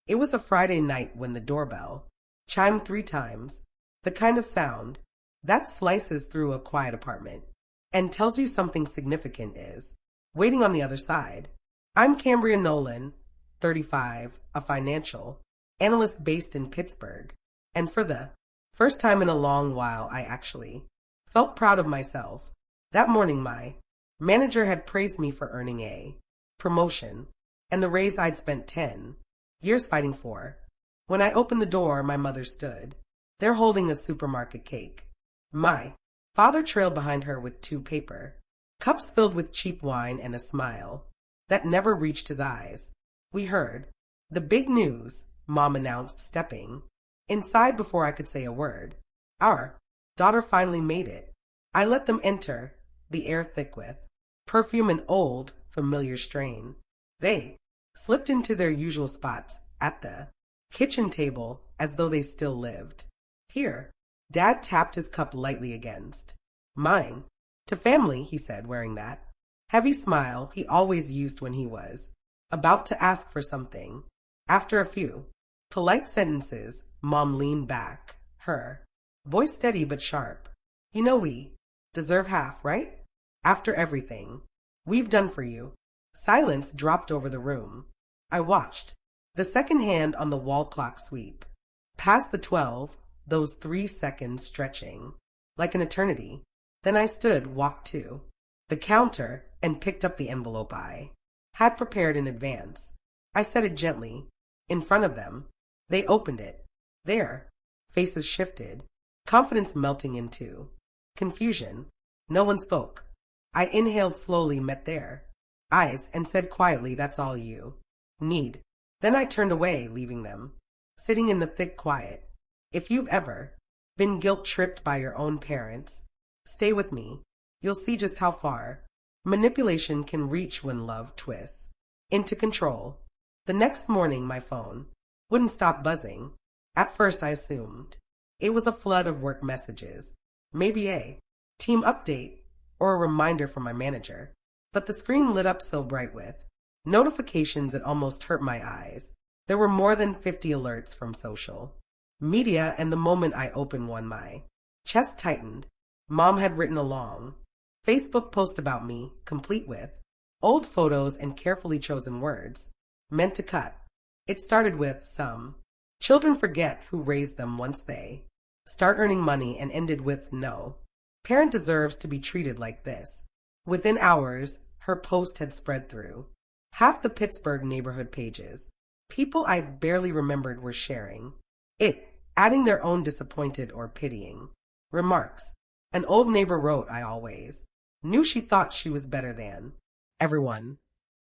It was a Friday night when the doorbell chimed 3 times, the kind of sound that slices through a quiet apartment and tells you something significant is waiting on the other side. I'm Cambria Nolan, 35, a financial analyst based in Pittsburgh, and for the first time in a long while, I actually felt proud of myself. That morning, my manager had praised me for earning a promotion and the raise I'd spent 10 years fighting for. When I opened the door, my mother stood there holding a supermarket cake. My father trailed behind her with 2 paper cups filled with cheap wine and a smile that never reached his eyes. We heard the big news, Mom announced, stepping inside before I could say a word. Our daughter finally made it. I let them enter, the air thick with perfume and old, familiar strain. They slipped into their usual spots at the kitchen table as though they still lived. Here, Dad tapped his cup lightly against mine. To family, he said, wearing that heavy smile he always used when he was about to ask for something. After a few polite sentences, Mom leaned back, her voice steady but sharp. You know we deserve half, right? After everything we've done for you. Silence dropped over the room. I watched the second hand on the wall clock sweep past the 12, those 3 seconds stretching like an eternity. Then I stood, walked to the counter, and picked up the envelope I had prepared in advance. I set it gently in front of them. They opened it. Their faces shifted, confidence melting into confusion. No one spoke. I inhaled slowly, met their eyes, and said quietly, "That's all you need." Then I turned away, leaving them sitting in the thick quiet. If you've ever been guilt-tripped by your own parents, stay with me. You'll see just how far manipulation can reach when love twists into control. The next morning, my phone wouldn't stop buzzing. At first, I assumed it was a flood of work messages, maybe a team update or a reminder from my manager. But the screen lit up so bright with notifications it almost hurt my eyes. There were more than 50 alerts from social media, and the moment I opened one, my chest tightened. Mom had written a long Facebook post about me, complete with old photos and carefully chosen words meant to cut. It started with some children forget who raised them once they start earning money, and ended with no parent deserves to be treated like this. Within hours, her post had spread through half the Pittsburgh neighborhood pages. People I barely remembered were sharing it, adding their own disappointed or pitying remarks. An old neighbor wrote, "I always knew she thought she was better than everyone."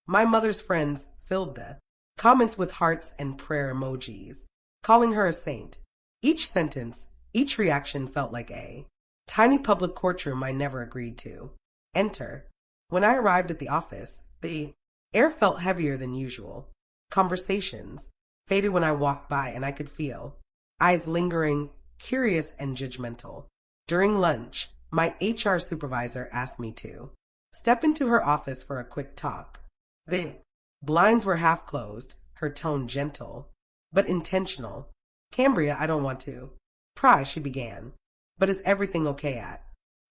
My mother's friends filled the comments with hearts and prayer emojis, calling her a saint. Each sentence, each reaction felt like a tiny public courtroom I never agreed to enter. When I arrived at the office, the air felt heavier than usual. Conversations faded when I walked by, and I could feel eyes lingering, curious and judgmental. During lunch, my HR supervisor asked me to step into her office for a quick talk. The blinds were half closed, her tone gentle but intentional. "Cambria, I don't want to pry," she began. "But is everything okay at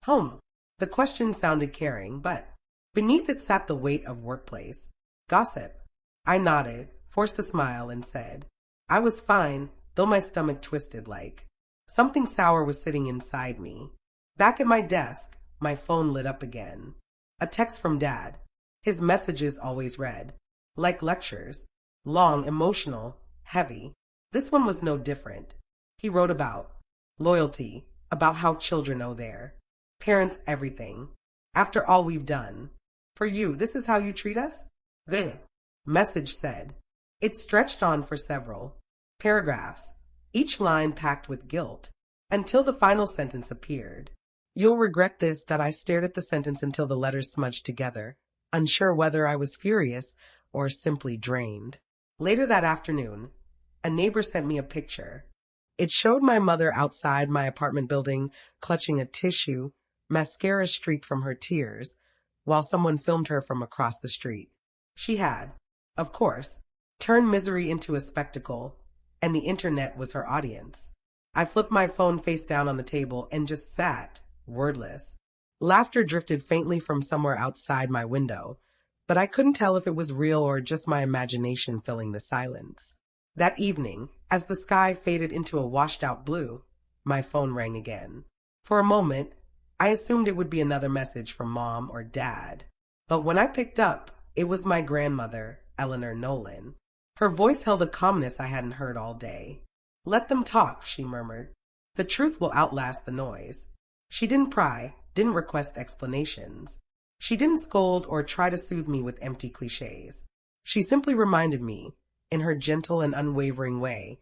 home?" The question sounded caring, but beneath it sat the weight of workplace gossip. I nodded, forced a smile, and said I was fine, though my stomach twisted like something sour was sitting inside me. Back at my desk, my phone lit up again. A text from Dad. His messages always read like lectures, long, emotional, heavy. This one was no different. He wrote about loyalty, about how children owe their parents everything. "After all we've done for you, this is how you treat us?" The message said. It stretched on for several paragraphs, each line packed with guilt, until the final sentence appeared. "You'll regret this." I stared at the sentence until the letters smudged together, unsure whether I was furious or simply drained. Later that afternoon, a neighbor sent me a picture. It showed my mother outside my apartment building, clutching a tissue, mascara streaked from her tears, while someone filmed her from across the street. She had, of course, turn misery into a spectacle, and the internet was her audience. I flipped my phone face down on the table and just sat, wordless. Laughter drifted faintly from somewhere outside my window, but I couldn't tell if it was real or just my imagination filling the silence. That evening, as the sky faded into a washed-out blue, my phone rang again. For a moment, I assumed it would be another message from Mom or Dad. But when I picked up, it was my grandmother, Eleanor Nolan. Her voice held a calmness I hadn't heard all day. "Let them talk," she murmured. "The truth will outlast the noise." She didn't pry, didn't request explanations. She didn't scold or try to soothe me with empty cliches. She simply reminded me, in her gentle and unwavering way,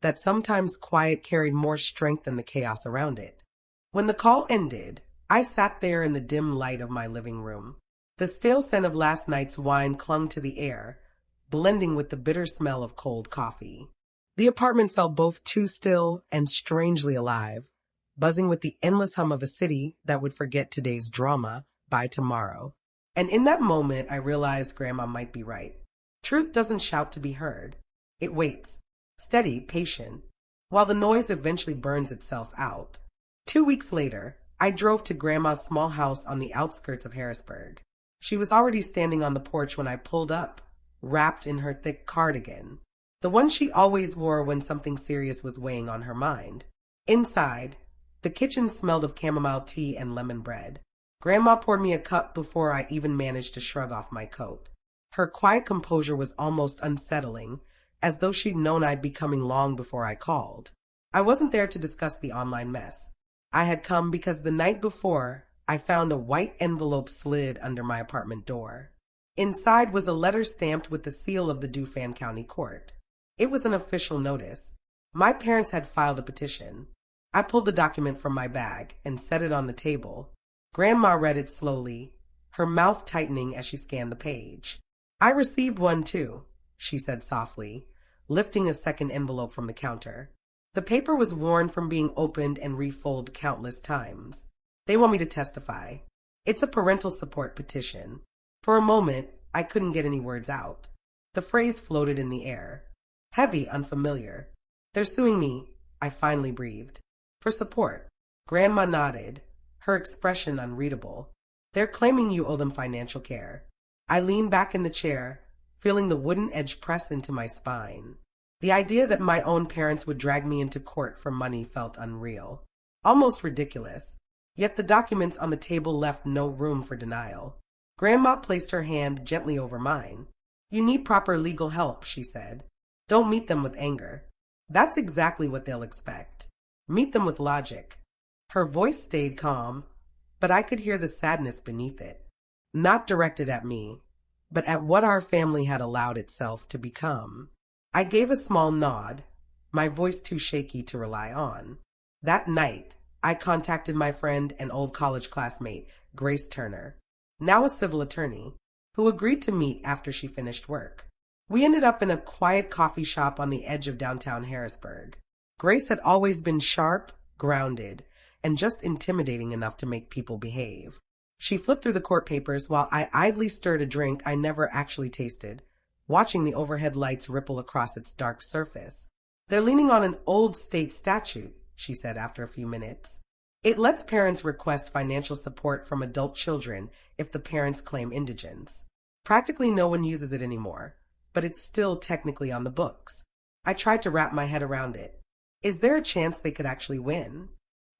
that sometimes quiet carried more strength than the chaos around it. When the call ended, I sat there in the dim light of my living room. The stale scent of last night's wine clung to the air, blending with the bitter smell of cold coffee. The apartment felt both too still and strangely alive, buzzing with the endless hum of a city that would forget today's drama by tomorrow. And in that moment, I realized Grandma might be right. Truth doesn't shout to be heard. It waits, steady, patient, while the noise eventually burns itself out. 2 weeks later, I drove to Grandma's small house on the outskirts of Harrisburg. She was already standing on the porch when I pulled up, wrapped in her thick cardigan, the one she always wore when something serious was weighing on her mind. Inside, the kitchen smelled of chamomile tea and lemon bread. Grandma poured me a cup before I even managed to shrug off my coat. Her quiet composure was almost unsettling, as though she'd known I'd be coming long before I called. I wasn't there to discuss the online mess. I had come because the night before, I found a white envelope slid under my apartment door. Inside was a letter stamped with the seal of the Dauphin County Court. It was an official notice. My parents had filed a petition. I pulled the document from my bag and set it on the table. Grandma read it slowly, her mouth tightening as she scanned the page. "I received one too," she said softly, lifting a second envelope from the counter. The paper was worn from being opened and refolded countless times. "They want me to testify. It's a parental support petition." For a moment, I couldn't get any words out. The phrase floated in the air. Heavy, unfamiliar. "They're suing me," I finally breathed. "For support." Grandma nodded, her expression unreadable. "They're claiming you owe them financial care." I leaned back in the chair, feeling the wooden edge press into my spine. The idea that my own parents would drag me into court for money felt unreal, almost ridiculous. Yet the documents on the table left no room for denial. Grandma placed her hand gently over mine. "You need proper legal help," she said. "Don't meet them with anger. That's exactly what they'll expect. Meet them with logic." Her voice stayed calm, but I could hear the sadness beneath it. Not directed at me, but at what our family had allowed itself to become. I gave a small nod, my voice too shaky to rely on. That night, I contacted my friend and old college classmate, Grace Turner, now a civil attorney, who agreed to meet after she finished work. We ended up in a quiet coffee shop on the edge of downtown Harrisburg. Grace had always been sharp, grounded, and just intimidating enough to make people behave. She flipped through the court papers while I idly stirred a drink I never actually tasted, watching the overhead lights ripple across its dark surface. "They're leaning on an old state statute," she said after a few minutes. "It lets parents request financial support from adult children if the parents claim indigence. Practically no one uses it anymore, but it's still technically on the books." I tried to wrap my head around it. "Is there a chance they could actually win?"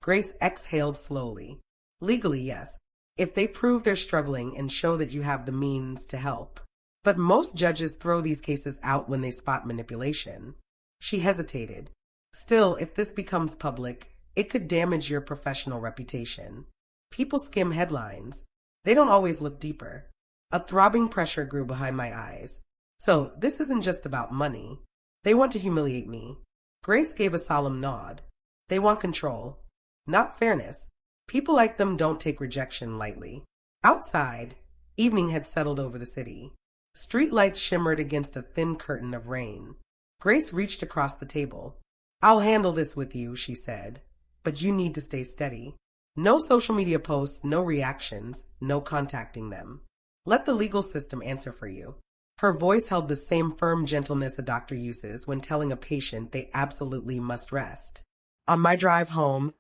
Grace exhaled slowly. "Legally, yes, if they prove they're struggling and show that you have the means to help. But most judges throw these cases out when they spot manipulation." She hesitated. "Still, if this becomes public, it could damage your professional reputation. People skim headlines. They don't always look deeper." A throbbing pressure grew behind my eyes. "So, this isn't just about money. They want to humiliate me." Grace gave a solemn nod. "They want control, not fairness. People like them don't take rejection lightly." Outside, evening had settled over the city. Street lights shimmered against a thin curtain of rain. Grace reached across the table. "I'll handle this with you," she said, "but you need to stay steady. No social media posts, no reactions, no contacting them. Let the legal system answer for you." Her voice held the same firm gentleness a doctor uses when telling a patient they absolutely must rest. On my drive home,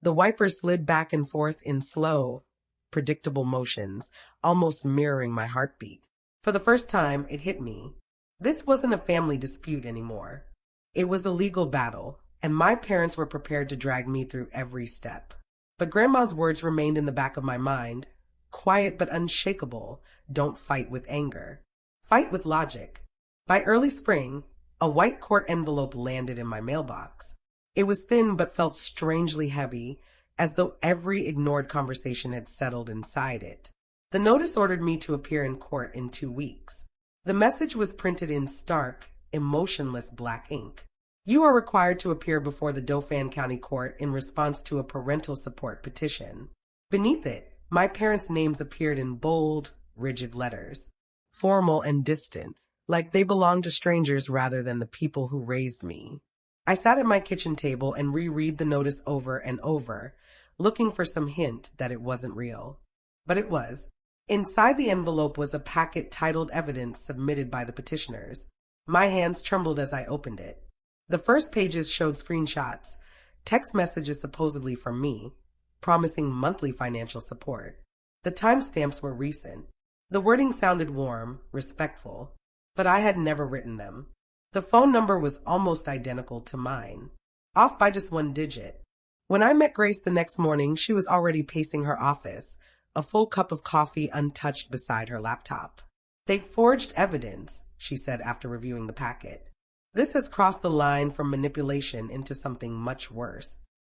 the wiper slid back and forth in slow, predictable motions, almost mirroring my heartbeat. For the first time, it hit me. This wasn't a family dispute anymore. It was a legal battle, and my parents were prepared to drag me through every step. But Grandma's words remained in the back of my mind, quiet but unshakable. Don't fight with anger. Fight with logic. By early spring, a white court envelope landed in my mailbox. It was thin but felt strangely heavy, as though every ignored conversation had settled inside it. The notice ordered me to appear in court in 2 weeks. The message was printed in stark, emotionless black ink. You are required to appear before the Dauphin County Court in response to a parental support petition. Beneath it, my parents' names appeared in bold, rigid letters, formal and distant, like they belonged to strangers rather than the people who raised me. I sat at my kitchen table and reread the notice over and over, looking for some hint that it wasn't real. But it was. Inside the envelope was a packet titled Evidence submitted by the petitioners. My hands trembled as I opened it. The first pages showed screenshots, text messages supposedly from me, promising monthly financial support. The timestamps were recent. The wording sounded warm, respectful, but I had never written them. The phone number was almost identical to mine, off by just 1 digit. When I met Grace the next morning, she was already pacing her office, a full cup of coffee untouched beside her laptop. They forged evidence, she said after reviewing the packet. This has crossed the line from manipulation into something much worse.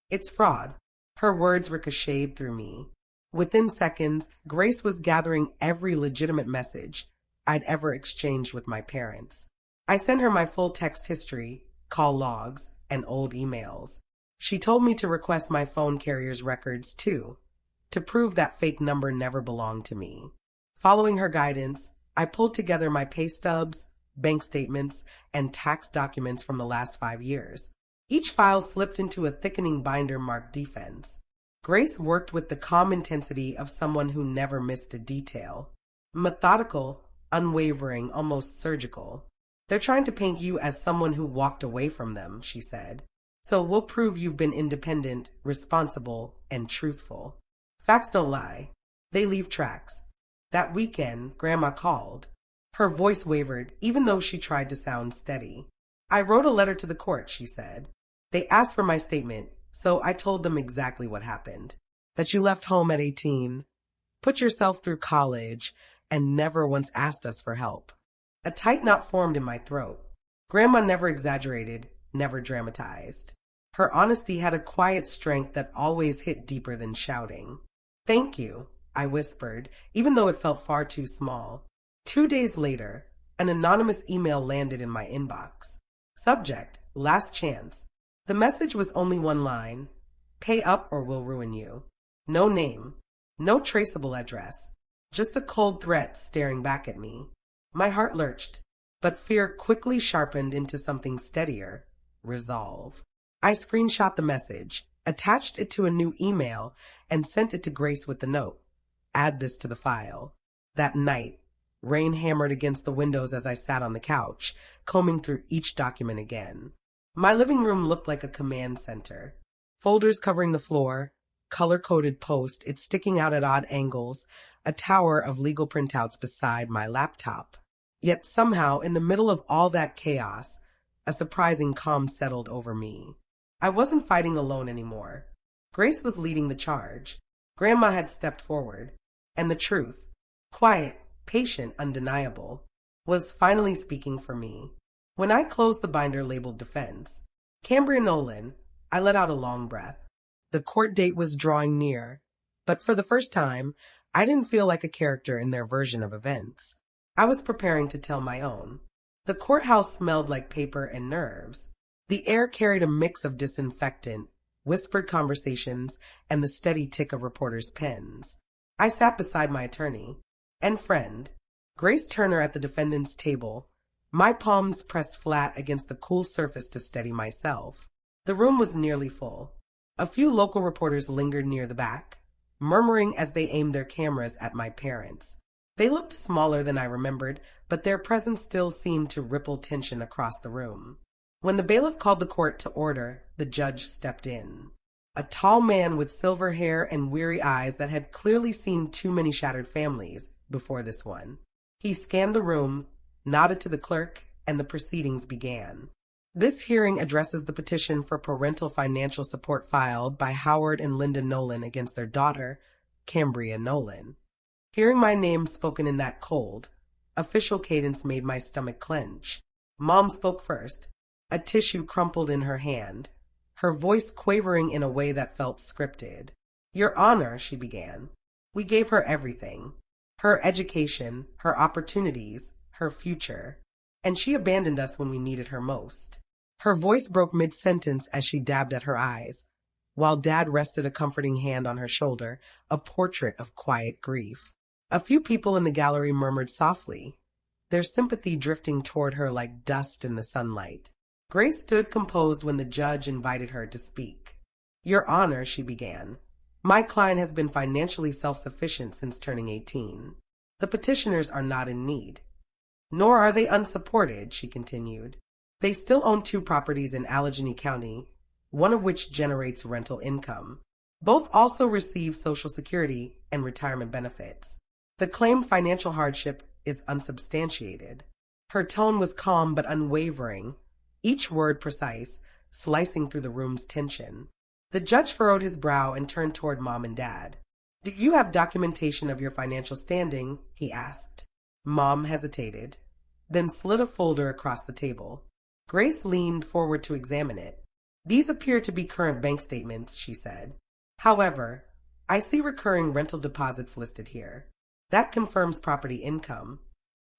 It's fraud. Her words ricocheted through me. Within seconds, Grace was gathering every legitimate message I'd ever exchanged with my parents. I sent her my full text history, call logs, and old emails. She told me to request my phone carrier's records too, to prove that fake number never belonged to me. Following her guidance, I pulled together my pay stubs, bank statements, and tax documents from the last 5 years. Each file slipped into a thickening binder marked defense. Grace worked with the calm intensity of someone who never missed a detail. Methodical, unwavering, almost surgical. They're trying to paint you as someone who walked away from them, she said. So we'll prove you've been independent, responsible, and truthful. Facts don't lie. They leave tracks. That weekend, Grandma called. Her voice wavered, even though she tried to sound steady. I wrote a letter to the court, she said. They asked for my statement, so I told them exactly what happened. That you left home at 18, put yourself through college, and never once asked us for help. A tight knot formed in my throat. Grandma never exaggerated, never dramatized. Her honesty had a quiet strength that always hit deeper than shouting. Thank you, I whispered, even though it felt far too small. 2 days later, an anonymous email landed in my inbox. Subject, last chance. The message was only 1 line. Pay up or we'll ruin you. No name. No traceable address. Just a cold threat staring back at me. My heart lurched, but fear quickly sharpened into something steadier. Resolve. I screenshot the message, attached it to a new email, and sent it to Grace with the note. Add this to the file. That night, rain hammered against the windows as I sat on the couch, combing through each document again. My living room looked like a command center. Folders covering the floor, color-coded Post-its sticking out at odd angles, a tower of legal printouts beside my laptop. Yet somehow, in the middle of all that chaos, a surprising calm settled over me. I wasn't fighting alone anymore. Grace was leading the charge. Grandma had stepped forward, and the truth, quiet, patient, undeniable, was finally speaking for me. When I closed the binder labeled Defense, Cambria Nolan, I let out a long breath. The court date was drawing near, but for the first time, I didn't feel like a character in their version of events. I was preparing to tell my own. The courthouse smelled like paper and nerves. The air carried a mix of disinfectant, whispered conversations, and the steady tick of reporters' pens. I sat beside my attorney and friend, Grace Turner, at the defendant's table, my palms pressed flat against the cool surface to steady myself. The room was nearly full. A few local reporters lingered near the back, murmuring as they aimed their cameras at my parents. They looked smaller than I remembered, but their presence still seemed to ripple tension across the room. When the bailiff called the court to order, the judge stepped in. A tall man with silver hair and weary eyes that had clearly seen too many shattered families before this one. He scanned the room, nodded to the clerk, and the proceedings began. This hearing addresses the petition for parental financial support filed by Howard and Linda Nolan against their daughter, Cambria Nolan. Hearing my name spoken in that cold, official cadence made my stomach clench. Mom spoke first, a tissue crumpled in her hand, her voice quavering in a way that felt scripted. "Your Honor," she began, "we gave her everything. Her education, her opportunities, her future. And she abandoned us when we needed her most." Her voice broke mid-sentence as she dabbed at her eyes, while Dad rested a comforting hand on her shoulder, a portrait of quiet grief. A few people in the gallery murmured softly, their sympathy drifting toward her like dust in the sunlight. Grace stood composed when the judge invited her to speak. "Your Honor," she began, "my client has been financially self-sufficient since turning 18. The petitioners are not in need. Nor are they unsupported," she continued. "They still own 2 properties in Allegheny County, one of which generates rental income. Both also receive Social Security and retirement benefits. The claimed financial hardship is unsubstantiated." Her tone was calm but unwavering, each word precise, slicing through the room's tension. The judge furrowed his brow and turned toward Mom and Dad. "Do you have documentation of your financial standing?" he asked. Mom hesitated, then slid a folder across the table. Grace leaned forward to examine it. "These appear to be current bank statements," she said. "However, I see recurring rental deposits listed here. That confirms property income."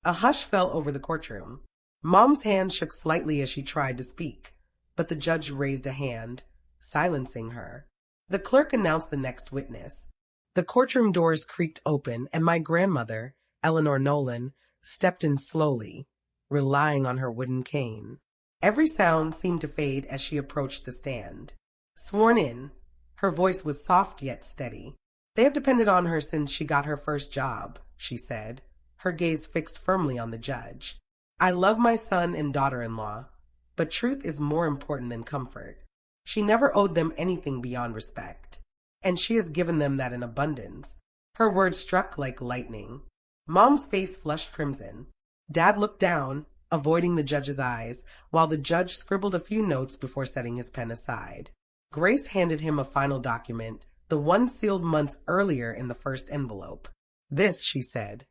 A hush fell over the courtroom. Mom's hand shook slightly as she tried to speak, but the judge raised a hand, silencing her. The clerk announced the next witness. The courtroom doors creaked open, and my grandmother, Eleanor Nolan, stepped in slowly, relying on her wooden cane. Every sound seemed to fade as she approached the stand. Sworn in, her voice was soft yet steady. "They have depended on her since she got her first job," she said, her gaze fixed firmly on the judge. "I love my son and daughter-in-law, but truth is more important than comfort. She never owed them anything beyond respect, and she has given them that in abundance." Her words struck like lightning. Mom's face flushed crimson. Dad looked down, avoiding the judge's eyes, while the judge scribbled a few notes before setting his pen aside. Grace handed him a final document, the one sealed months earlier in the first envelope. "This," she said,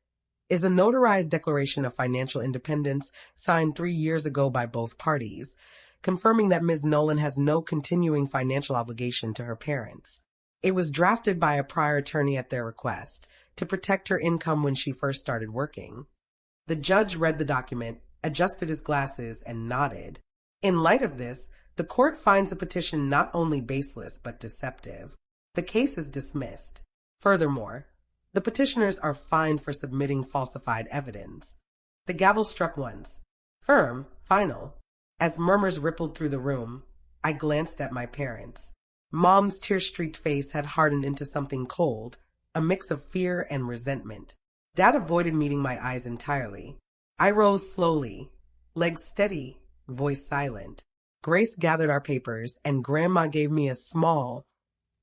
"is a notarized declaration of financial independence signed 3 years ago by both parties, confirming that Ms. Nolan has no continuing financial obligation to her parents. It was drafted by a prior attorney at their request to protect her income when she first started working." The judge read the document, adjusted his glasses, and nodded. "In light of this, the court finds the petition not only baseless but deceptive. The case is dismissed. Furthermore, the petitioners are fined for submitting falsified evidence." The gavel struck once. Firm, final. As murmurs rippled through the room, I glanced at my parents. Mom's tear-streaked face had hardened into something cold, a mix of fear and resentment. Dad avoided meeting my eyes entirely. I rose slowly, legs steady, voice silent. Grace gathered our papers, and Grandma gave me a small,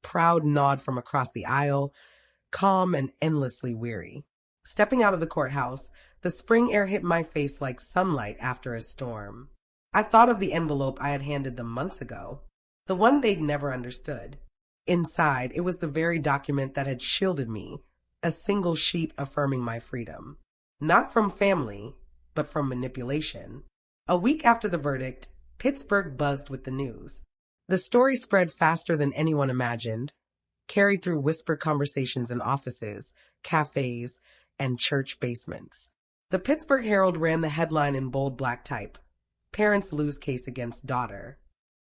proud nod from across the aisle, calm and endlessly weary. Stepping out of the courthouse, the spring air hit my face like sunlight after a storm. I thought of the envelope I had handed them months ago, the one they'd never understood. Inside, it was the very document that had shielded me, a single sheet affirming my freedom. Not from family, but from manipulation. A week after the verdict, Pittsburgh buzzed with the news. The story spread faster than anyone imagined, carried through whispered conversations in offices, cafes, and church basements. The Pittsburgh Herald ran the headline in bold black type, "Parents lose case against daughter."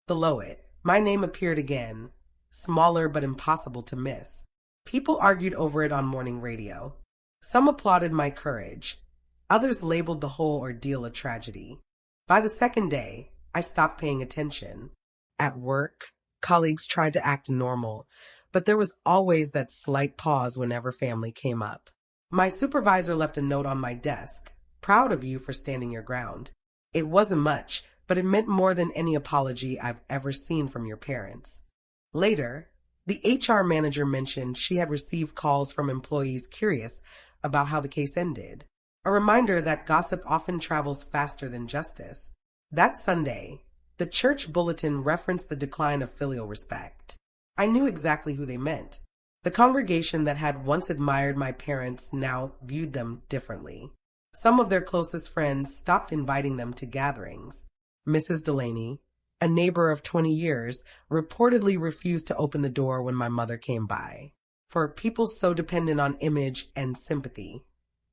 Below it, my name appeared again, smaller but impossible to miss. People argued over it on morning radio. Some applauded my courage. Others labeled the whole ordeal a tragedy. By the second day, I stopped paying attention. At work, colleagues tried to act normal, but there was always that slight pause whenever family came up. My supervisor left a note on my desk. Proud of you for standing your ground. It wasn't much, but it meant more than any apology I've ever seen from your parents. Later, the HR manager mentioned she had received calls from employees curious about how the case ended. A reminder that gossip often travels faster than justice. That Sunday, the church bulletin referenced the decline of filial respect. I knew exactly who they meant. The congregation that had once admired my parents now viewed them differently. Some of their closest friends stopped inviting them to gatherings. Mrs. Delaney, a neighbor of 20 years, reportedly refused to open the door when my mother came by. For people so dependent on image and sympathy,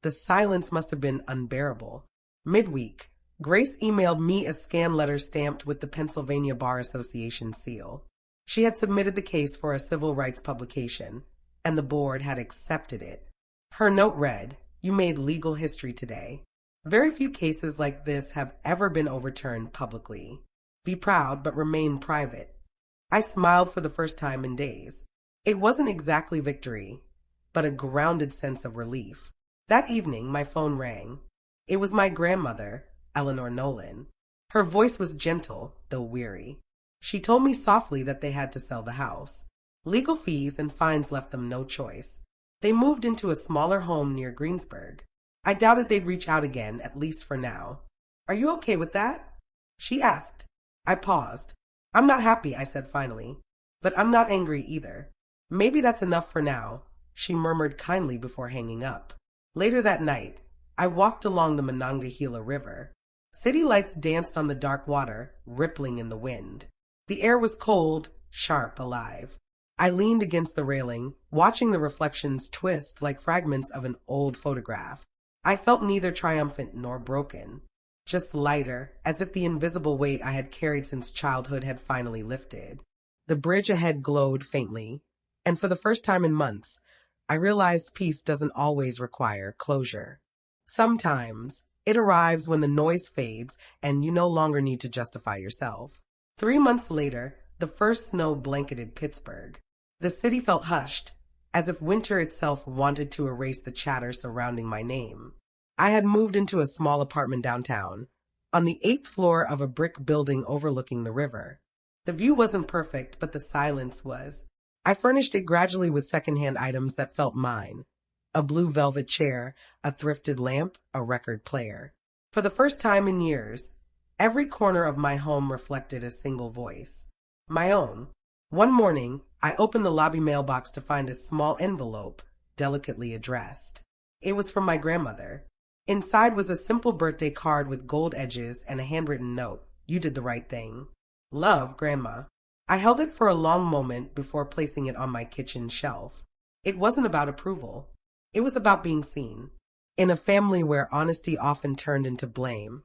the silence must have been unbearable. Midweek, Grace emailed me a scan letter stamped with the Pennsylvania Bar Association seal. She had submitted the case for a civil rights publication, and the board had accepted it. Her note read, "You made legal history today. Very few cases like this have ever been overturned publicly. Be proud, but remain private." I smiled for the first time in days. It wasn't exactly victory, but a grounded sense of relief. That evening, my phone rang. It was my grandmother, Eleanor Nolan. Her voice was gentle, though weary. She told me softly that they had to sell the house. Legal fees and fines left them no choice. They moved into a smaller home near Greensburg. I doubted they'd reach out again, at least for now. "Are you okay with that?" she asked. I paused. "I'm not happy," I said finally. "But I'm not angry either. Maybe that's enough for now," she murmured kindly before hanging up. Later that night, I walked along the Monongahela River. City lights danced on the dark water, rippling in the wind. The air was cold, sharp, alive. I leaned against the railing, watching the reflections twist like fragments of an old photograph. I felt neither triumphant nor broken, just lighter, as if the invisible weight I had carried since childhood had finally lifted. The bridge ahead glowed faintly, and for the first time in months, I realized peace doesn't always require closure. Sometimes it arrives when the noise fades and you no longer need to justify yourself. 3 months later, the first snow blanketed Pittsburgh. The city felt hushed, as if winter itself wanted to erase the chatter surrounding my name. I had moved into a small apartment downtown, on the 8th floor of a brick building overlooking the river. The view wasn't perfect, but the silence was. I furnished it gradually with secondhand items that felt mine. A blue velvet chair, a thrifted lamp, a record player. For the first time in years, every corner of my home reflected a single voice. My own. One morning, I opened the lobby mailbox to find a small envelope, delicately addressed. It was from my grandmother. Inside was a simple birthday card with gold edges and a handwritten note. "You did the right thing. Love, Grandma." I held it for a long moment before placing it on my kitchen shelf. It wasn't about approval. It was about being seen. In a family where honesty often turned into blame,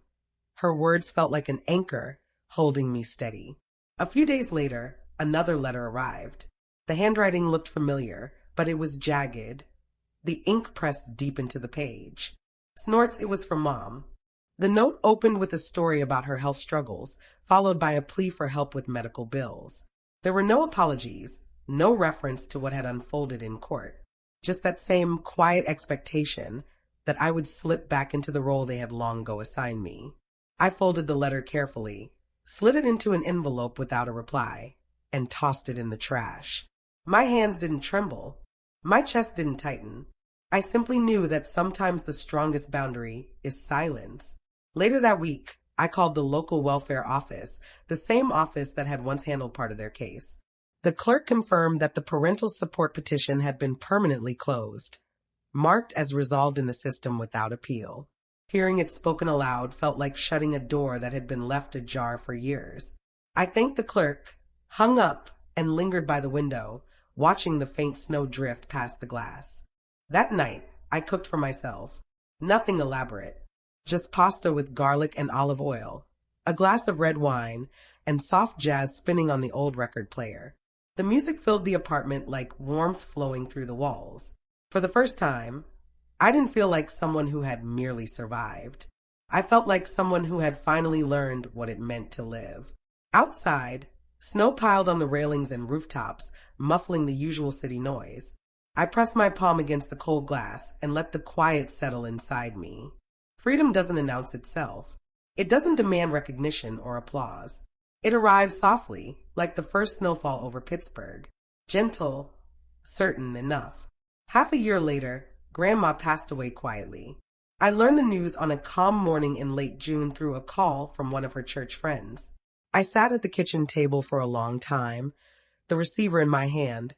her words felt like an anchor holding me steady. A few days later, another letter arrived. The handwriting looked familiar, but it was jagged, the ink pressed deep into the page. Snorts, it was from Mom. The note opened with a story about her health struggles, followed by a plea for help with medical bills. There were no apologies, no reference to what had unfolded in court, just that same quiet expectation that I would slip back into the role they had long ago assigned me. I folded the letter carefully, slid it into an envelope without a reply, and tossed it in the trash. My hands didn't tremble. My chest didn't tighten. I simply knew that sometimes the strongest boundary is silence. Later that week, I called the local welfare office, the same office that had once handled part of their case. The clerk confirmed that the parental support petition had been permanently closed, marked as resolved in the system without appeal. Hearing it spoken aloud felt like shutting a door that had been left ajar for years. I thanked the clerk, hung up, and lingered by the window, watching the faint snow drift past the glass. That night, I cooked for myself. Nothing elaborate, just pasta with garlic and olive oil, a glass of red wine, and soft jazz spinning on the old record player. The music filled the apartment like warmth flowing through the walls. For the first time, I didn't feel like someone who had merely survived. I felt like someone who had finally learned what it meant to live. Outside, snow piled on the railings and rooftops, muffling the usual city noise. I pressed my palm against the cold glass and let the quiet settle inside me. Freedom doesn't announce itself. It doesn't demand recognition or applause. It arrives softly, like the first snowfall over Pittsburgh. Gentle, certain enough. Half a year later, Grandma passed away quietly. I learned the news on a calm morning in late June through a call from one of her church friends. I sat at the kitchen table for a long time, the receiver in my hand,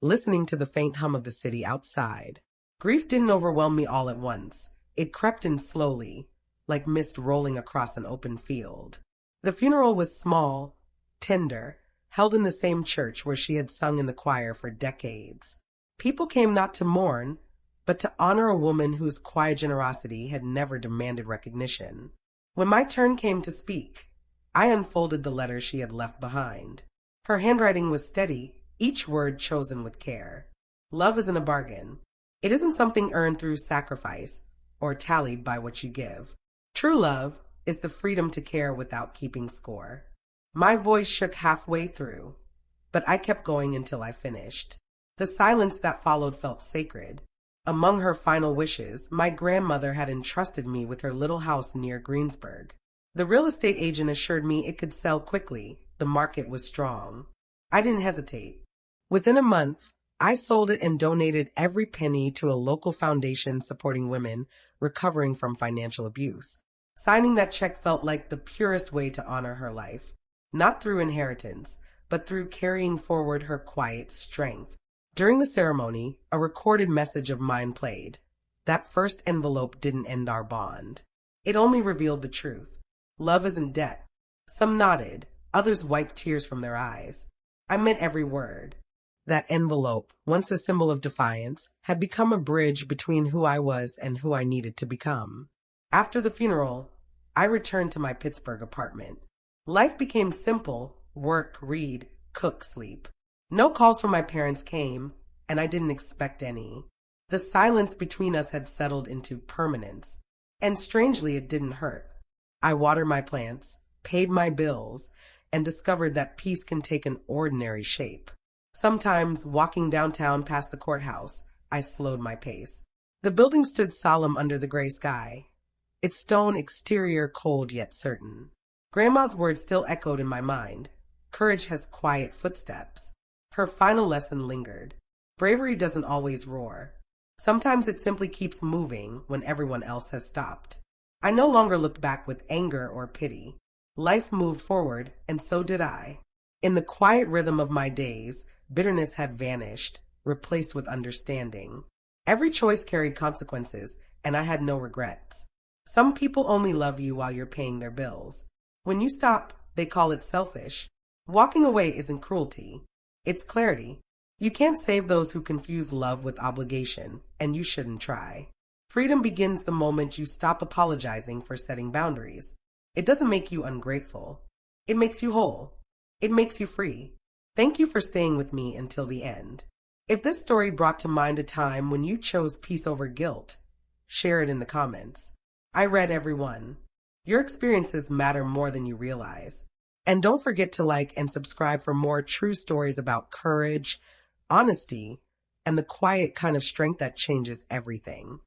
listening to the faint hum of the city outside. Grief didn't overwhelm me all at once. It crept in slowly, like mist rolling across an open field. The funeral was small, tender, held in the same church where she had sung in the choir for decades. People came not to mourn, but to honor a woman whose quiet generosity had never demanded recognition. When my turn came to speak, I unfolded the letter she had left behind. Her handwriting was steady, each word chosen with care. Love isn't a bargain. It isn't something earned through sacrifice or tallied by what you give. True love is the freedom to care without keeping score. My voice shook halfway through, but I kept going until I finished. The silence that followed felt sacred. Among her final wishes, my grandmother had entrusted me with her little house near Greensburg. The real estate agent assured me it could sell quickly. The market was strong. I didn't hesitate. Within a month, I sold it and donated every penny to a local foundation supporting women recovering from financial abuse. Signing that check felt like the purest way to honor her life, not through inheritance, but through carrying forward her quiet strength. During the ceremony, a recorded message of mine played. That first envelope didn't end our bond. It only revealed the truth. Love isn't debt. Some nodded, others wiped tears from their eyes. I meant every word. That envelope, once a symbol of defiance, had become a bridge between who I was and who I needed to become. After the funeral, I returned to my Pittsburgh apartment. Life became simple: work, read, cook, sleep. No calls from my parents came, and I didn't expect any. The silence between us had settled into permanence, and strangely it didn't hurt. I watered my plants, paid my bills, and discovered that peace can take an ordinary shape. Sometimes, walking downtown past the courthouse, I slowed my pace. The building stood solemn under the gray sky, its stone exterior cold yet certain. Grandma's words still echoed in my mind. Courage has quiet footsteps. Her final lesson lingered. Bravery doesn't always roar. Sometimes it simply keeps moving when everyone else has stopped. I no longer looked back with anger or pity. Life moved forward, and so did I. In the quiet rhythm of my days, bitterness had vanished, replaced with understanding. Every choice carried consequences, and I had no regrets. Some people only love you while you're paying their bills. When you stop, they call it selfish. Walking away isn't cruelty. It's clarity. You can't save those who confuse love with obligation, and you shouldn't try. Freedom begins the moment you stop apologizing for setting boundaries. It doesn't make you ungrateful. It makes you whole. It makes you free. Thank you for staying with me until the end. If this story brought to mind a time when you chose peace over guilt, share it in the comments. I read every one. Your experiences matter more than you realize. And don't forget to like and subscribe for more true stories about courage, honesty, and the quiet kind of strength that changes everything.